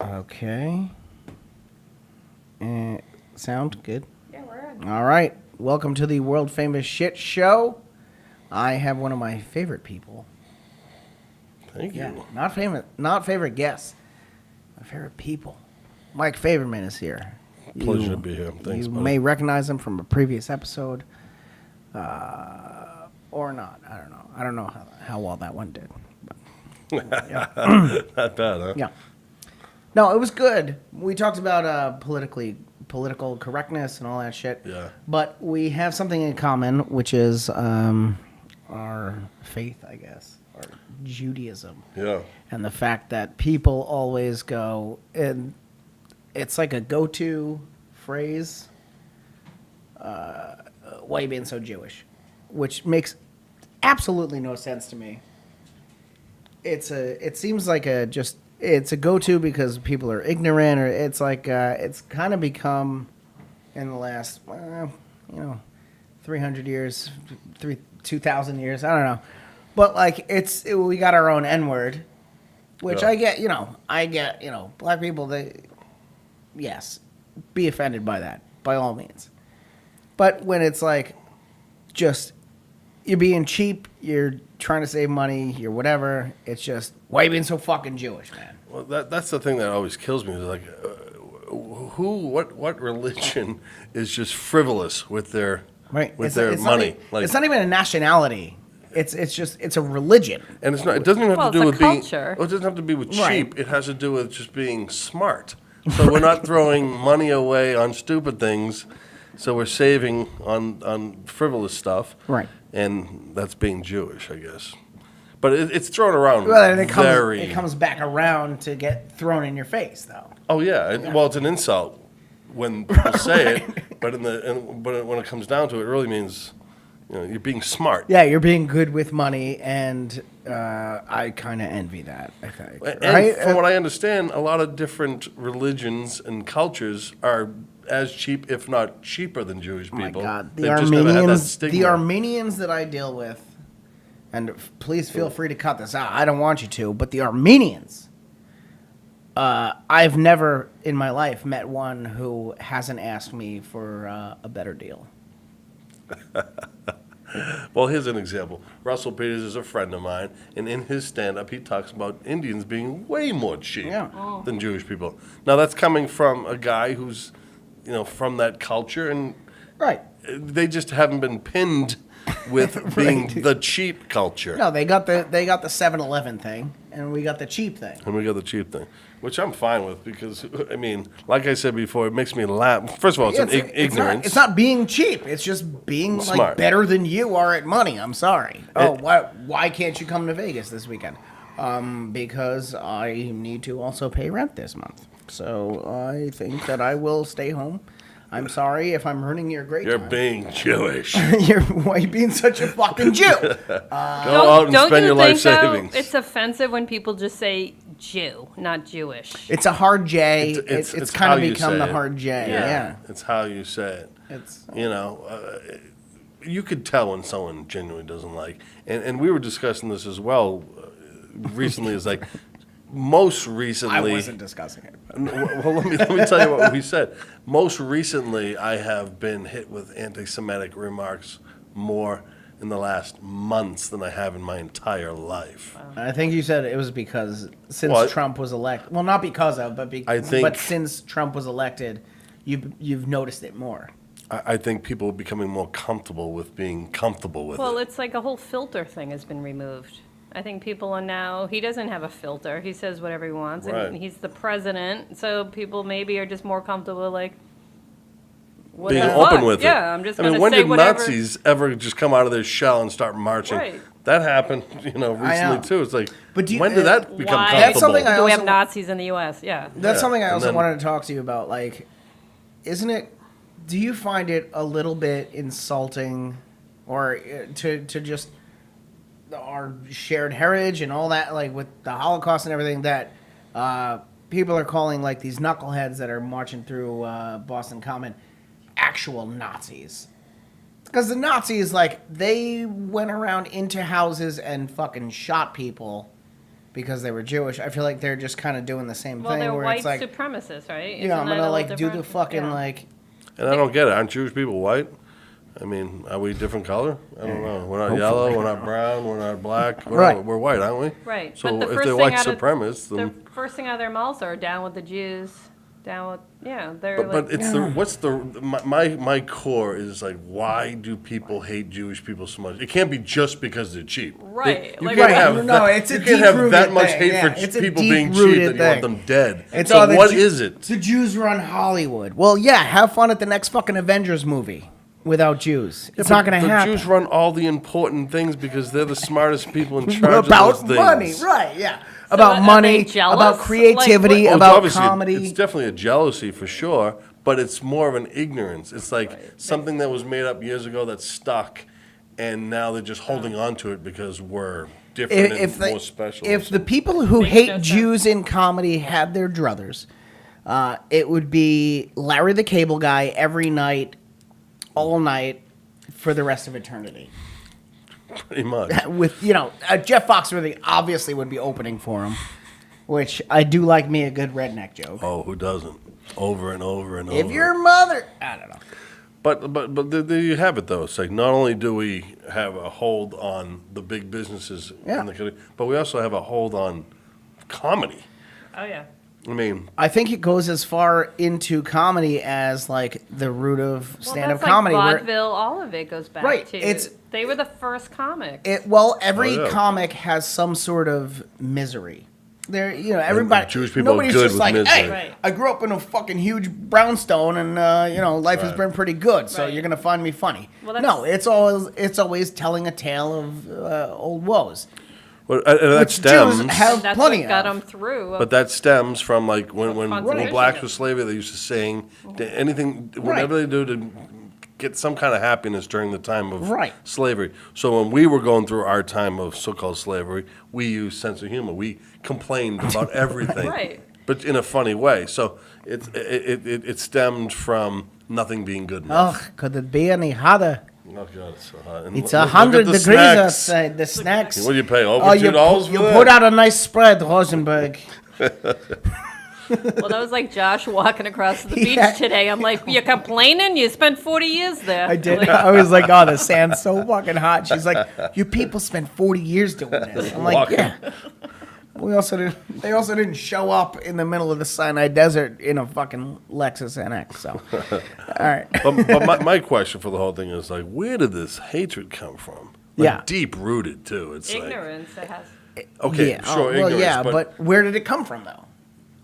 Okay. Sound good? Yeah, we're on. All right. Welcome to the world famous shit show. I have one of my favorite people. Thank you. Yeah, not favorite guests. My favorite people. Mike Faverman is here. Pleasure to be here. Thanks, You buddy. may recognize him from a previous episode, or not. I don't know. I don't know how well that one did. But, yeah. Not bad, huh? Yeah. No, it was good. We talked about political correctness and all that shit. Yeah. But we have something in common, which is our faith, I guess, or Judaism. Yeah. And the fact that people always go, and it's like a go-to phrase, why you being so Jewish? Which makes absolutely no sense to me. It seems like it's a go-to because people are ignorant, or it's like it's kind of become in the last 300 years, 2,000 years, I don't know, but like we got our own N-word, which Yeah. I get black people, yes, be offended by that by all means, but when it's like just you're being cheap, you're trying to save money, you're whatever. It's just, why are you being so fucking Jewish, man? Well, that's the thing that always kills me. Is like, what religion is just frivolous with their Right. with their money? It's not even a nationality. It's a religion. And it's not. It doesn't even have to Well, do it's with a being. culture. Well, it doesn't have to be with cheap. Right. It has to do with just being smart. So we're not throwing money away on stupid things. So we're saving on frivolous stuff. Right. And that's being Jewish, I guess. But it's thrown around Well, and very. it comes back around to get thrown in your face, though. Oh yeah. Well, it's an insult when people say it, but but when it comes down to it, it really means you're being smart. Yeah, you're being good with money, and I kind of envy that, I think. And right? from what I understand, a lot of different religions and cultures are as cheap, if not cheaper, than Jewish Oh my people. God, They've just never had that stigma. the Armenians that I deal with, and please feel free to cut this out. I don't want you to, but the Armenians, I've never in my life met one who hasn't asked me for a better deal. Well, here's an example. Russell Peters is a friend of mine, and in his stand-up, he talks about Indians being way more cheap than Jewish people. Now, that's coming from a guy who's, from that culture, and Right. they just haven't been pinned with being the cheap culture. No, they got the 7-Eleven thing, and we got the cheap thing. And we got the cheap thing, which I'm fine with because, like I said before, it makes me laugh. First of all, it's ignorance. It's not being cheap. It's just being Smart. like better than you are at money. I'm sorry. Why can't you come to Vegas this weekend? Because I need to also pay rent this month. So I think that I will stay home. I'm sorry if I'm ruining your great You're time. being Jewish. Why are you being such a fucking Jew? Go out and spend your life savings. It's offensive when people just say Jew, not Jewish. It's a hard J. It's kind how of you become say the it. hard J. Yeah. It's how you say it. It's You could tell when someone genuinely doesn't like. And we were discussing this as well recently. Is like most recently. I wasn't discussing it. Well, let me tell you what we said. Most recently, I have been hit with anti-Semitic remarks more in the last months than I have in my entire life. I think you said it was because since Trump was elected. Well, not because of, but since Trump was elected, you've noticed it more. I think people are becoming more comfortable with being comfortable with it. Well, it's like a whole filter thing has been removed. I think people are now, he doesn't have a filter. He says whatever he wants, Right. and he's the president, so people maybe are just more comfortable, like, being whatever. open with it. Yeah, I'm just going to when say did whatever. Nazis ever just come out of their shell and start marching? Right. That happened, recently too. It's like, But when did that become Why? comfortable? That's something Do we have also- Nazis in the U.S.? Yeah. That's Yeah, something I and also then- wanted to talk to you about. Like, do you find it a little bit insulting or to just our shared heritage and all that, like with the Holocaust and everything, that people are calling like these knuckleheads that are marching through Boston Common actual Nazis. Because the Nazis, like, they went around into houses and fucking shot people because they were Jewish. I feel like they're just kind of doing the same Well, thing. they're where white it's like, supremacists, right? yeah, Isn't I'm that gonna a like little do the different? fucking Yeah. like. And I don't get it. Aren't Jewish people white? I mean, are we different color? I don't know. We're not yellow. We're not brown. We're not black. Right. We're white, aren't we? Right. So But the if first they're thing white out of- supremacists, The then. first thing out of their mouths are down with the Jews, down with, they're But like, it's my core is like, why do people hate Jewish people so much? It can't be just because they're cheap. Right, You like- can't Right, have no, that, it's a you can't have that deep-rooted much thing, hate yeah, for it's a people being cheap deep-rooted that you want thing. them dead. It's So all the what Ju- is it? The Jews run Hollywood. Well, yeah, have fun at the next fucking Avengers movie without Jews. It's not going to The happen. Jews run all the important things because they're the smartest people in charge About of those money, things. right? Yeah, are about they money, jealous? about creativity, Like, Oh, it's about obviously- comedy. It's definitely a jealousy for sure, but it's more of an ignorance. It's like something that was made up years ago that's stuck, and now they're just holding on to it because we're different and more special. If the people who Makes hate no sense. Jews in comedy had their druthers, it would be Larry the Cable Guy every night, all night, for the rest of eternity. Pretty much. With Jeff Foxworthy obviously would be opening for him, which I do like me a good redneck joke. Oh, who doesn't? Over and over and over. If your mother, I don't know. But there you have it, though. It's like not only do we have a hold on the big businesses Yeah. in the country, but we also have a hold on comedy. oh yeah. I mean, I think it goes as far into comedy as like the root of Well, stand-up that's comedy. like where vaudeville, all of it goes back Right, to. it's- They were the first comics. every Oh, yeah. comic has some sort of misery. There, everybody. Jewish people are nobody's good just with like, misery. hey, Right. I grew up in a fucking huge brownstone, and life has Right. been pretty good. So Right. you're gonna find me funny. Well, that's- No, it's always telling a tale of old woes. and that Which stems. Jews have That's plenty what got of. them through. But that stems from like when Conservation. blacks were slavery, they used to sing anything, whatever they do to get some kind of happiness during the time of Right. slavery. So when we were going through our time of so-called slavery, we used sense of humor. We complained about everything, Right. but in a funny way. So it stemmed from nothing being good enough. Ugh, could it be any hotter? Oh God, it's so hot. And It's look at 100 the degrees snacks. outside. The snacks. What do you pay? Over Oh, $2 for you that? put out a nice spread, Rosenberg. Well, that was like Josh walking across the beach Yeah. today. I'm like, you're complaining? You spent 40 years there. I did. Like, I was like, oh, the sand's so fucking hot. She's like, you people spent 40 years doing this. I'm like, Walking. yeah. They also didn't show up in the middle of the Sinai Desert in a fucking Lexus NX. So, all right. But my question for the whole thing is like, where did this hatred come from? Like, Yeah. deep rooted too. It's ignorance. It has. like okay, Yeah, sure, well, ignorance, yeah, but but where did it come from, though?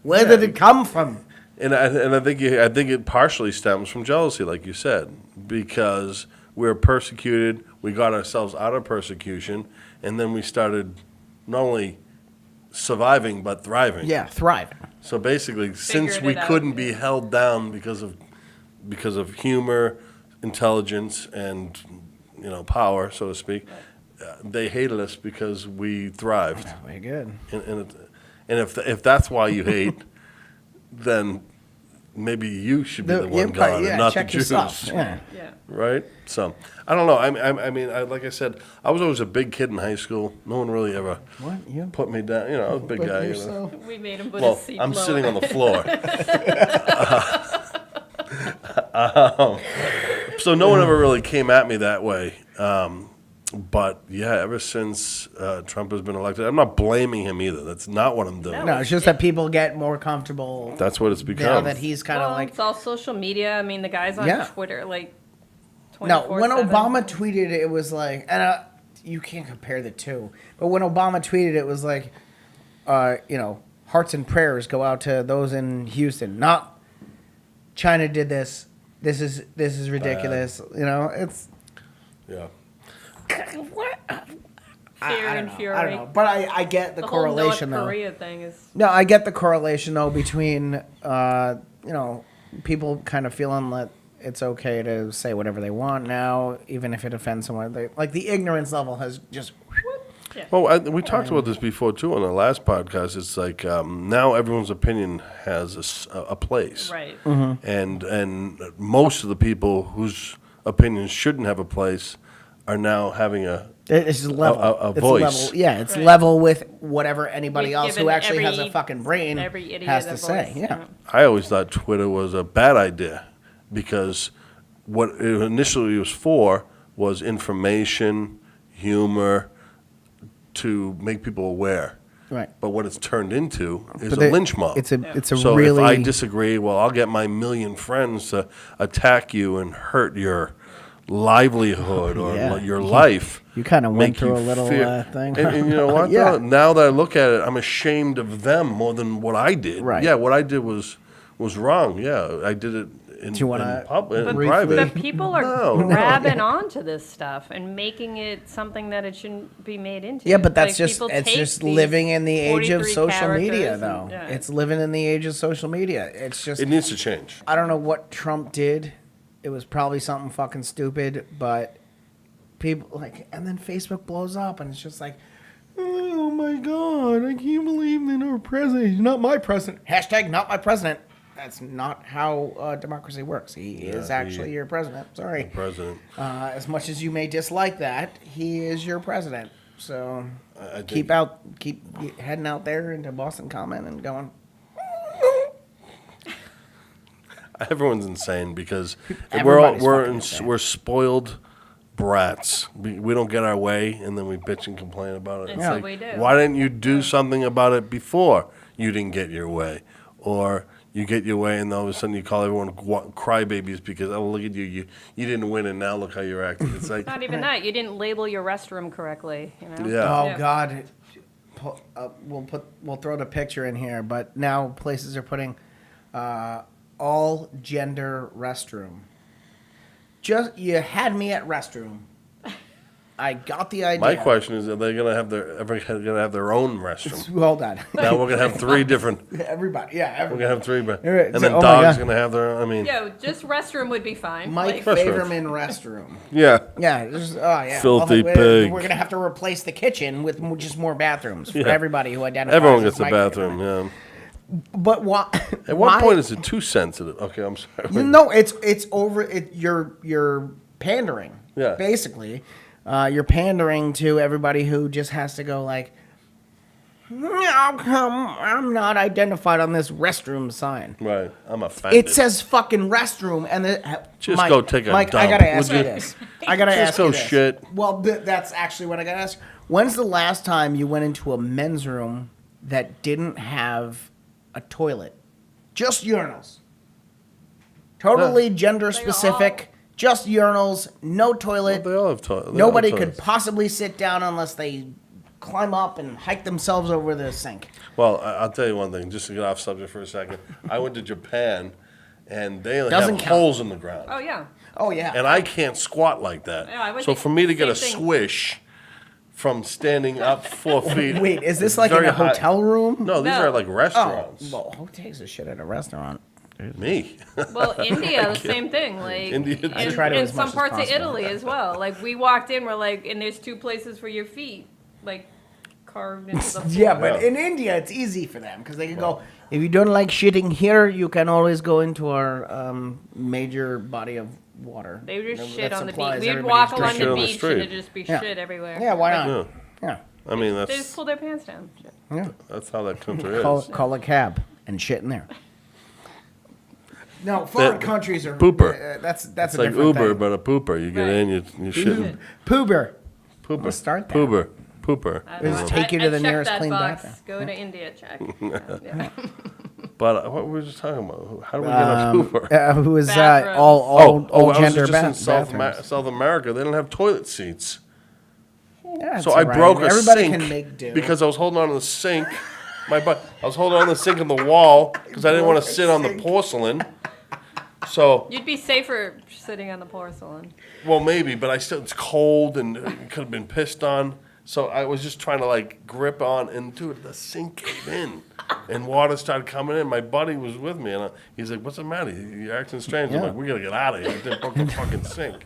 Where did it come from? and I think it partially stems from jealousy, like you said, because we're persecuted. We got ourselves out of persecution, and then we started not only surviving but thriving. Yeah, thriving. So basically, since Figured we it out, couldn't yeah. be held down because of humor, intelligence, and power, so to speak, they hated us because we thrived. Very good. And if that's why you hate, then maybe you should be the one gone and not the check Jews, yourself. Yeah. Yeah. right? So I don't know. I mean, like I said, I was always a big kid in high school. No one really ever What? You? put me down. I was a big guy. We made him put Well, his seat I'm lower. sitting on the floor. So no one ever really came at me that way. But yeah, ever since Trump has been elected, I'm not blaming him either. That's not what I'm doing. No, it's just that people get more comfortable That's what it's now become. that he's kind of Well, like. it's all social media. I mean, the guy's on Yeah. Twitter like 24/7. No, when Obama tweeted, it was like, and you can't compare the two, but when Obama tweeted, it was like, hearts and prayers go out to those in Houston. Not China did this. This is ridiculous. It's Yeah. Fear I and don't fury. know, but I get the The correlation whole North though. Korea thing is. No, I get the correlation though between people kind of feeling that it's okay to say whatever they want now, even if it offends someone. Like the ignorance level has just. Well, we talked about this before too on the last podcast. It's like now everyone's opinion has a place, Right. and most of the people whose opinions shouldn't have a place are now having It's level. a It's voice. level. Yeah, it's Right. level with whatever anybody We've else who given actually has a every- fucking brain Every idiot has a to say. voice, Yeah. I always thought Twitter was a bad idea because what it initially was for was information, humor, to make people aware. Right. But what it's turned into is But a lynch mob. It's a So really. if I disagree, well, I'll get my million friends to attack you and hurt your livelihood or Yeah. your life. You kinda went make through you a little, thing. And you know what? Yeah. though? Now that I look at it, I'm ashamed of them more than what I did. Right. Yeah, what I did was wrong. Yeah, I did it in, Do you wanna in public, in briefly- private. But people are No. grabbing onto this stuff and making it something that it shouldn't be made into. Yeah, but that's Like, just people it's take just these living in the age of 43 social media characters though. and- yeah. It's living in the age of social media. It's just It needs to change. I don't know what Trump did. It was probably something fucking stupid, but people like and then Facebook blows up and it's just like oh my god, I can't believe that our president he's not my president. Hashtag not my president. That's not how democracy works. He is actually your president. Sorry. President. As much as you may dislike that, he is your president. So I keep think- heading out there into Boston Common and going. Everyone's insane because Everybody's we're fucking insane. we're spoiled brats. We don't get our way, and then we bitch and complain about it. And It's so like, we do. why didn't you do something about it before you didn't get your way, or you get your way, and all of a sudden you call everyone crybabies because oh look at you didn't win, and now look how you're acting. It's like Not even that. You didn't label your restroom correctly. You know? Yeah. Oh Yeah. God, we'll throw the picture in here. But now places are putting all gender restroom. Just you had me at restroom. I got the idea. my question is, are they gonna have their own restroom? Hold on. Now we're gonna have three different. Everybody, yeah, We're everybody. gonna have three, Right, and so- then oh my dogs God. gonna have their. I mean, Yo, just restroom would be fine. Mike Like, Restaurant. Faverman restroom. yeah. Yeah, just, oh yeah. Filthy we're, pig. We're gonna have to replace the kitchen with just more bathrooms for Yeah. everybody who identifies. Everyone as gets a Mike bathroom. Faverman. Yeah. But why? At what point is it too sensitive? Okay, I'm sorry. No, it's over. You're pandering. Yeah. Basically, you're pandering to everybody who just has to go like, "How come I'm not identified on this restroom sign?" Right, I'm offended. It says fucking restroom, and Just Mike, go take a Mike, I dump, gotta ask would you you? this. I gotta Just ask go you this. shit. Well, that's actually what I gotta ask. When's the last time you went into a men's room that didn't have a toilet? Just urinals. Totally gender specific. Just urinals, no toilet. They all have toilets. Nobody could possibly sit down unless they climb up and hike themselves over the sink. Well, I'll tell you one thing, just to get off subject for a second. I went to Japan, and they Doesn't have count. holes in the ground. Oh yeah. Oh yeah. And I can't squat like that. Yeah, I went So to- for me to get a same thing. swish from standing up 4 feet. Wait, is this it's like in very a high. hotel room? No, these No. are like Oh, restaurants. well, who takes a shit at a restaurant? Me. Well, India, the same thing. Like India, too. and, try to and as much some as parts of possible. Italy as well. Like we walked in, we're like, and there's 2 places for your feet, like carved into the floor. Yeah, but Yeah. in India, it's easy for them because they can go. If you don't like shitting here, you can always go into our major body of water. They would just that shit on the supplies beach. We'd everybody's walk along drinking Shit the on the beach and street. it'd just be Yeah. shit everywhere. Yeah, why Like, not? Yeah. Yeah, I mean, They just that's pull their pants down. Shit. yeah. that's how that country Call, is. call a cab and shit in there. No, foreign That- countries are pooper. that's It's a like different Uber, thing. but a pooper. You get Right. in, you shit. Poober. Pooper. Let's start that. Pooper. Pooper. I Just don't know. take you to the check nearest that clean box. bathroom. Go to India, check. Yeah. But what were we just talking about? How do we get a pooper? Who is Bathrooms. all I was gender just in South, bathrooms. South America. They don't have toilet seats. Yeah, So it's I all right. broke a Everybody sink can make do. because I was holding on to the sink. I was holding on to the sink in the wall because I didn't want to sit on the porcelain. So, You'd be safer sitting on the porcelain. well, maybe, but it's cold and it could have been pissed on. So I was just trying to like grip on, and dude, the sink caved in, and water started coming in. My buddy was with me, and he's like, "What's the matter? You're acting strange." I'm Yeah. like, "We gotta get out of here." It didn't broke the fucking sink.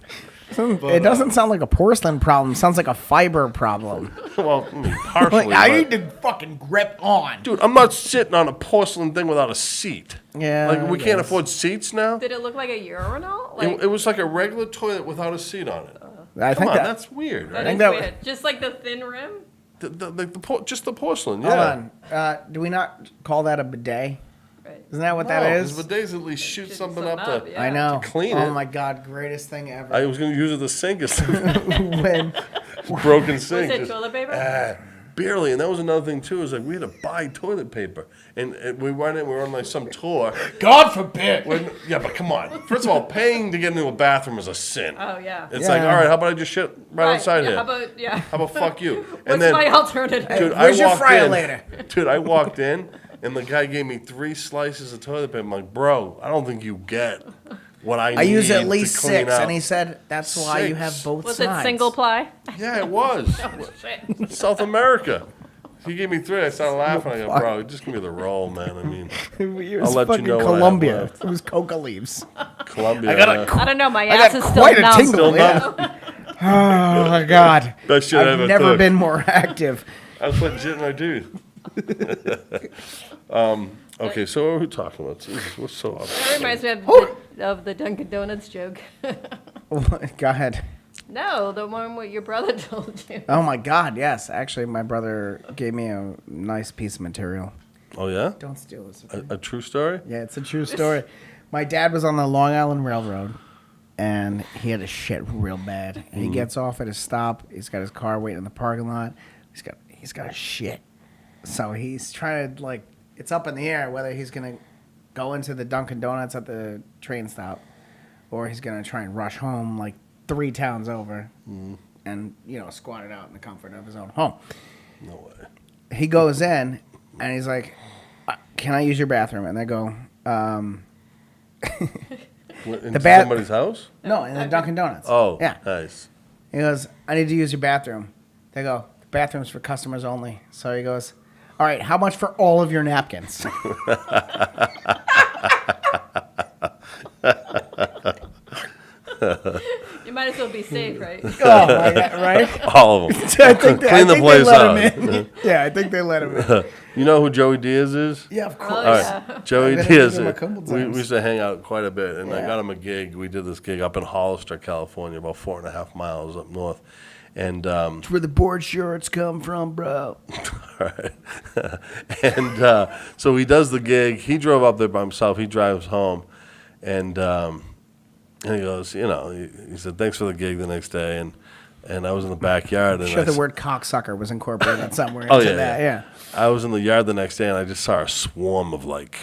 It doesn't sound like a porcelain problem. It sounds like a fiber problem. Well, I mean, partially. Like, I but- need to fucking grip on. Dude, I'm not sitting on a porcelain thing without a seat. Yeah, Like, we I can't guess. afford seats now? Did it look like a urinal? Like, It was like a regular toilet without a seat on it. I Come think on, that. that's weird, that right? is that- weird. Just like the thin rim? Just the porcelain, Hold yeah. on. Do we not call that a bidet? Right. Isn't that what No, that 'cause is? bidets at least shoot Shoot something something up up, to. yeah. I know. clean Oh it. my god, greatest thing ever. I was going to use it the sink as when broken Was sink. it just- toilet paper? barely, and that was another thing too. Is like we had to buy toilet paper, and we went in. We were on like some tour. God forbid. Yeah, but come on. First of all, paying to get into a bathroom is a sin. Oh, yeah. It's Yeah. like, all right, how about I just shit right outside yeah, here? How about fuck you? What's my alternative? Dude, Where's I your walked fryer in. later? Dude, I walked in, and the guy gave me 3 slices of toilet paper. I'm like, bro, I don't think you get what I need. I use at to least clean 6, out. and he said that's why you have 6? both Was sides. it single ply? Yeah, it was. Shit. South America. He gave me 3. I started laughing. I go, bro, just give me the roll, man. I mean, It I'll was let you fucking know what I have Colombia. left. It was coca leaves. Colombia. I got a I don't know. My I ass got is still quite a numb. tingle. Still Yeah. Oh my god. Best shit I I've ever never took. been more active. That's what legit I do. Okay, so what are we talking about? Jesus, what's so That obvious? reminds me of the Dunkin' Donuts joke. Go ahead. No, the one what your brother told you. Oh my god, yes. Actually, my brother gave me a nice piece of material. Oh, yeah? Don't steal this. Okay? A true story? Yeah, it's a true story. My dad was on the Long Island Railroad, and he had to shit real bad. And he gets off at a stop. He's got his car waiting in the parking lot. He's got a shit. So he's trying to, like, it's up in the air whether he's gonna go into the Dunkin' Donuts at the train stop, or he's gonna try and rush home like 3 towns over, and squat it out in the comfort of his own home. No way. He goes in, and he's like, "Can I use your bathroom?" And they go, Into bath- somebody's house? "No," in the Dunkin' Donuts. Oh, yeah. nice. He goes, "I need to use your bathroom." They go, "The bathroom's for customers only." So he goes, "All right, how much for all of your napkins?" You might as well be safe, right? Oh my god, right? All of them. I think Clean the they place let out. him in. Yeah, I think they let him in. You know who Joey Diaz is? Yeah, of course. Oh, All yeah. right, Joey I've been Diaz. to him a couple We times. used to hang out quite a bit, and I Yeah. got him a gig. We did this gig up in Hollister, California, about 4.5 miles up north. And That's where the board shorts come from, bro. right. And so he does the gig. He drove up there by himself. He drives home, and he goes, he said, "Thanks for the gig." The next day, and I was in the backyard, and Sure, I the s- word cocksucker was incorporated somewhere Oh, into yeah, that. yeah. Yeah. I was in the yard the next day, and I just saw a swarm of like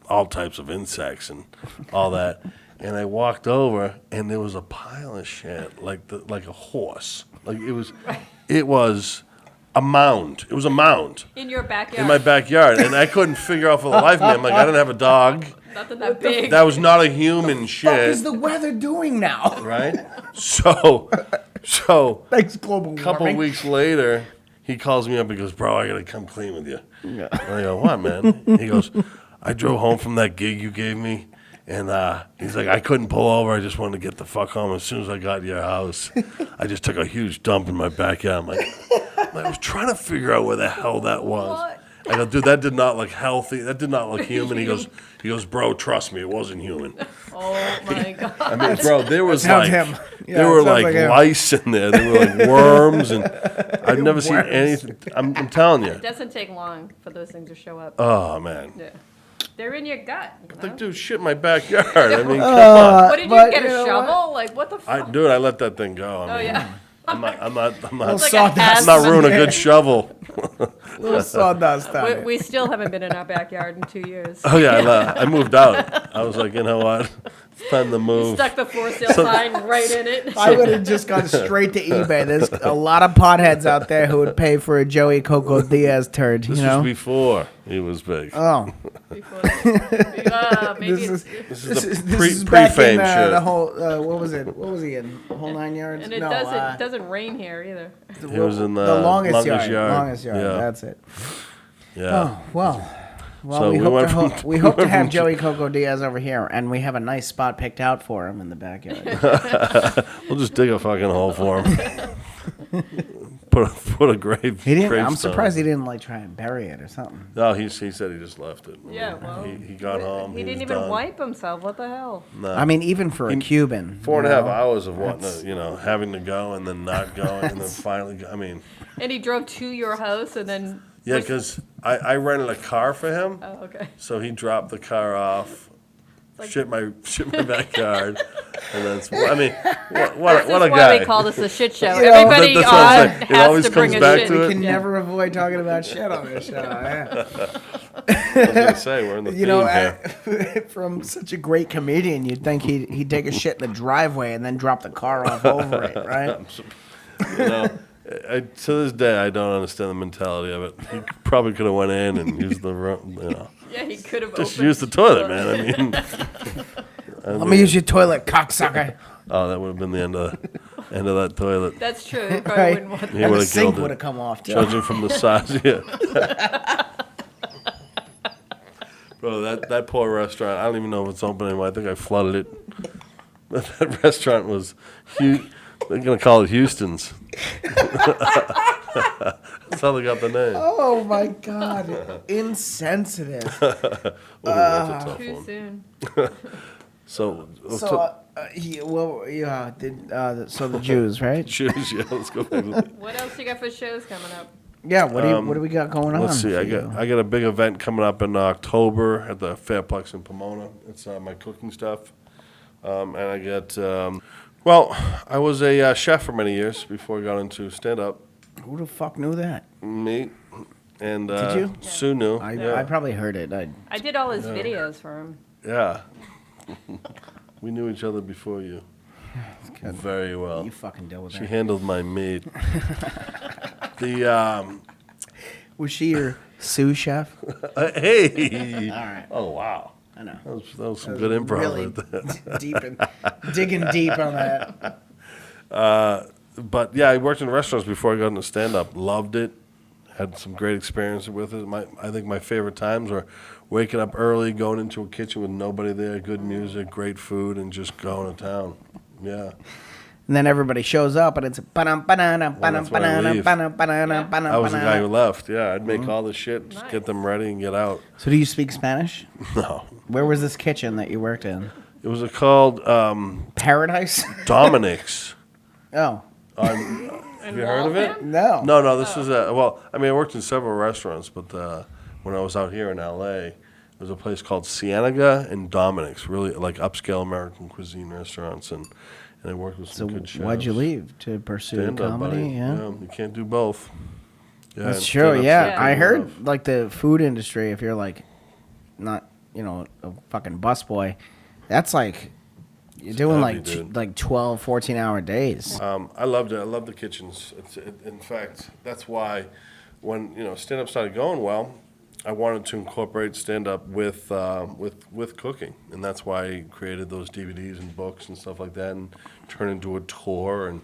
all types of insects and all that. And I walked over, and there was a pile of shit, like a horse. Like it was a mound. It was a mound In your backyard. in my backyard, and I couldn't figure out for the life of me. I'm like, I didn't have a dog. Nothing that big. That was not a human What shit, is the weather doing now? right? So Thanks, global a couple warming. weeks later, he calls me up and goes, "Bro, I gotta come clean with you." Yeah. And I go, "What, man?" He goes, "I drove home from that gig you gave me, and he's like, I couldn't pull over. I just wanted to get the fuck home. As soon as I got to your house, I just took a huge dump in my backyard." I'm like, I was trying to figure out where the hell that was. What? I go, "Dude, that did not look healthy. That did not look human." He goes, "Bro, trust me, it wasn't human." Oh my god. I mean, bro, there was Sounds like him. Yeah, there were it sounds like like him. lice in there. There were like worms, and I've never seen Worms. anything. I'm telling you. It doesn't take long for those things to show up. Oh man, Yeah. They're in your gut. like dude, shit in my backyard. I mean, come on. What did you but get? you A know shovel? Like what the fuck? Dude, I let that thing go. I Oh mean, yeah. I'm not It's like a sawdust. I'm not hazmat. ruining a good shovel. Little sawdust on We, it. we still haven't been in our backyard in 2 years. Oh yeah, I moved out. I was like, you know what? It's time to move. Stuck the for sale sign right in it. I would have just gone straight to eBay. There's a lot of potheads out there who would pay for a Joey Coco Diaz turd. This You know? was before he was big. Oh, Before that. Maybe this it's, is the this is back in pre-fame shit. the whole. What was it? What was he in? The whole 9 yards. and it No, doesn't rain here either. He was in the longest yard. yard. Longest yard. Yeah. That's it. Yeah. Oh well. Well, So we, we hope went to from- we hope to went have from- Joey Coco Diaz over here, and we have a nice spot picked out for him in the backyard. We'll just dig a fucking hole for him. put a grave. He didn't. I'm gravestone. surprised he didn't like try and bury it or something. No, he said he just left it. Yeah, well, he got home. He didn't was even done. wipe himself. What the hell? No. I mean, even for a Cuban, 4.5 hours of wanting to, having to go and then not going and then finally go. I mean, And he drove to your house and then. yeah, because I rented a car for him, Oh, okay. so he dropped the car off, shit my backyard, and that's. I mean, what This a is why guy. we call this a shit show. You know, Everybody that's what I'm on saying. It has always to bring comes a back shit. to we it. can never avoid talking about shit on this show. Yeah. I was gonna say we're in the You know, theme here. from such a great comedian, you'd think he'd take a shit in the driveway and then drop the car off over it, right? You know, to this day, I don't understand the mentality of it. He probably could have went in and used the, Yeah, he could have just opened use the toilet, man. I mean, Let me use your toilet, cocksucker. oh, that would have been the end of that toilet. That's true. He probably Right. wouldn't want He that. And would the have sink killed would it. have come off too. Judging from the size, yeah. Bro, that poor restaurant. I don't even know if it's open anymore. I think I flooded it. But that restaurant was huge. They're gonna call it Houston's. That's how they got the name. Oh my god, insensitive. Ooh, that's a tough Too one. soon. So, so the Jews, right? Shoes, yeah. Let's go. Back to What else you got for shows coming up? Yeah. What do we got going on? Let's see. for I you? got a big event coming up in October at the Fairplex in Pomona. It's my cooking stuff, and I get. Well, I was a chef for many years before I got into stand up. Who the fuck knew that? Me and Did you? Sue knew. I probably heard it. I did all his videos for him. Yeah. We knew each other before you. good. Very well. You fucking deal with She that. handled my meat. The Was she your sous chef? hey. All right. Oh wow. I know. That was some good improv Really right there. deep in, digging deep on that. But yeah, I worked in restaurants before I got into stand up. Loved it. Had some great experiences with it. I think my favorite times were waking up early, going into a kitchen with nobody there, good music, great food, and just going to town. Yeah. And then everybody shows up, and it's banana, banana, banana, that's when I banana, leave. banana, banana, banana. I was the guy who left. Yeah, I'd make all the shit, just Nice. get them ready and get out. So do you speak Spanish? No. Where was this kitchen that you worked in? It was called Paradise? Dominic's. Oh. Have you heard of it? No. No, this was I worked in several restaurants, but when I was out here in L.A., there was a place called Cienega and Dominic's, really like upscale American cuisine restaurants, and I worked with So some good chefs. why'd you leave? To pursue Stand-up, comedy? buddy. Yeah. You can't do both. Yeah, That's and true, stand-up's yeah. not I good heard, enough. like, the food industry, if you're, like, not, a fucking busboy, that's, like, you're doing, heavy, like, dude. like 12, 14-hour days. I loved it. I loved the kitchens. In fact, that's why when stand-up started going well, I wanted to incorporate stand-up with cooking, and that's why I created those DVDs and books and stuff like that, and turned into a tour. And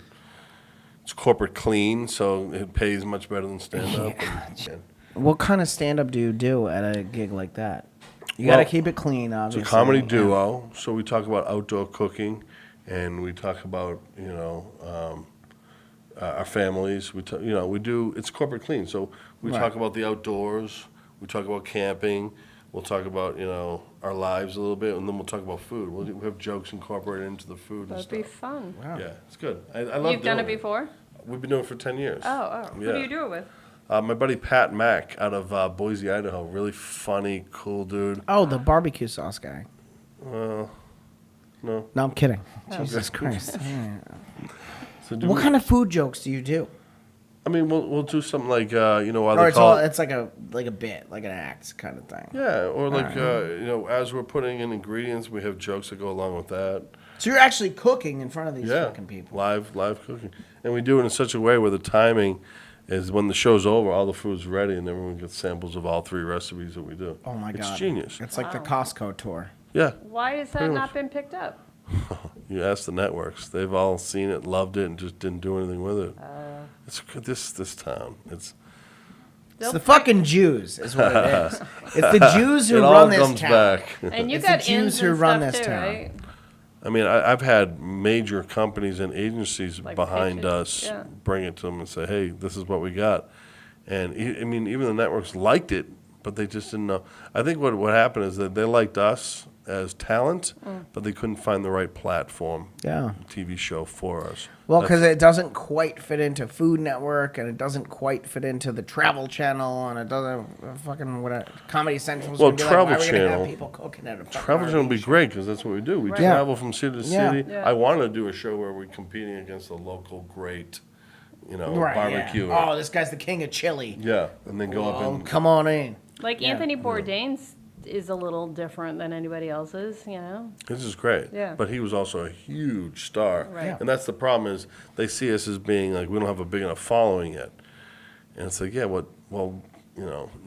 it's corporate clean, so it pays much better than stand-up. And What kind of stand-up do you do at a gig like that? You Well, got to keep it clean, obviously. It's a comedy yeah. duo, so we talk about outdoor cooking, and we talk about our families. We do. It's corporate clean, so we Right. talk about the outdoors. We talk about camping. We'll talk about our lives a little bit, and then we'll talk about food. We have jokes incorporated into the food and That'd stuff. be fun. Wow. Yeah, it's good. I love You've done it doing before? We've been doing it for 10 years. Oh. Who do Yeah. you do it with? My buddy Pat Mack out of Boise, Idaho. Really funny, cool dude. Oh, the barbecue sauce guy. No. No, I'm kidding. Jesus Christ. So do What we- kind of food jokes do you do? I mean, we'll do something like while Or they call it. it's like a bit, like an act kind of thing. Yeah, or like as we're putting in ingredients, we have jokes that go along with that. So you're actually cooking in front of these fucking people. Live cooking, and we do it in such a way where the timing is when the show's over, all the food's ready, and everyone gets samples of all 3 recipes that we do. Oh my god, it's genius. It's like the Costco tour. Yeah. Why has that not been picked up? You ask the networks; they've all seen it, loved it, and just didn't do anything with it. It's this town. It's the fucking Jews, is what it is. It's the Jews who it all run this comes town. back. And you It's got the Jews ins who and run stuff this too, town. right? I mean, I've had major companies and agencies Like behind Patriots, us yeah. bring it to them and say, "Hey, this is what we got." And I mean, even the networks liked it, but they just didn't know. I think what happened is that they liked us as talent, but they couldn't find the right platform, Yeah. TV show for us. Well, because it doesn't quite fit into Food Network, and it doesn't quite fit into the Travel Channel, and it doesn't fucking whatever. Comedy Central's Well, gonna be Travel like, why are we gonna Channel- have people cooking at a fucking Travel Channel would be RV? great because that's what we do. We Right. travel from city to Yeah. city. Yeah. I wanted to do a show where we're competing against a local great, Right, barbecue. yeah. Oh, this guy's the king of chili. Yeah, and then go up Oh, and come on in. Like Yeah. Anthony Bourdain's is a little different than anybody else's, you know? this is great. Yeah. But he was also a huge star. Right. Yeah. And that's the problem is they see us as being like we don't have a big enough following yet. And it's like, yeah, do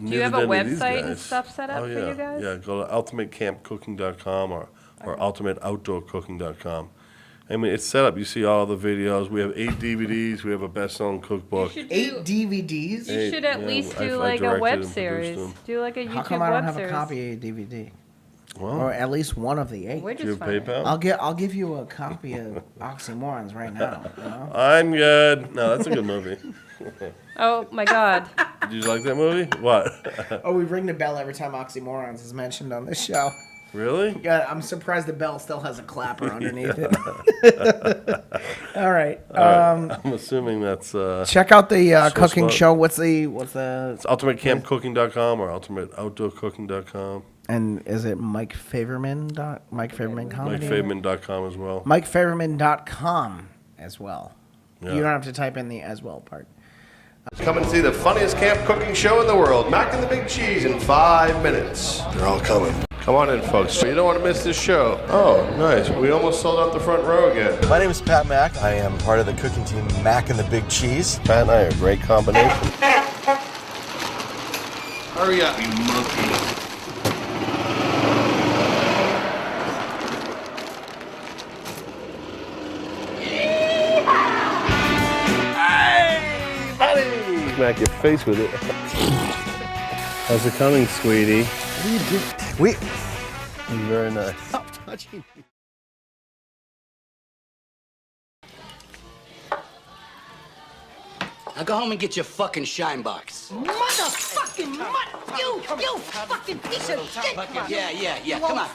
you have a website and stuff set up oh, for yeah. you guys? Yeah, go to ultimatecampcooking.com or ultimateoutdoorcooking.com. I mean, it's set up. You see all the videos. We have 8 DVDs. We have a best-selling cookbook. You should 8 DVDs? You should at Yeah, least I do like a directed web and produced series. them. Do like a YouTube How come I don't web have series. a copy of a DVD? Well, Or at least one of the 8. We're do you just have fine. PayPal? I'll give you a copy of Oxymorons right now. You know? I'm good. No, that's a good movie. Oh my God. Did you like that movie? What? Oh, we ring the bell every time Oxymorons is mentioned on this show. Really? Yeah, I'm surprised the bell still has a clapper underneath it. All right. I'm assuming that's Check out the cooking smart. show. What's the it's ultimatecampcooking.com or ultimateoutdoorcooking.com. and is it Mike Faverman comedy? MikeFaveman.com as well. MikeFaverman.com as well. Yeah. You don't have to type in the as well part. Come and see the funniest camp cooking show in the world, Mac and the Big Cheese, in 5 minutes. They're all coming. Come on in, folks. You don't want to miss this show. Oh, nice. We almost sold out the front row again. My name is Pat Mack. I am part of the cooking team Mac and the Big Cheese. Pat and I are a great combination. Hurry up, you monkey. Smack your face with it. How's it coming, sweetie? We Very nice. stop touching me. Now go home and get your fucking shine box. Motherfucking mutt! You fucking piece of shit! Yeah. Come on.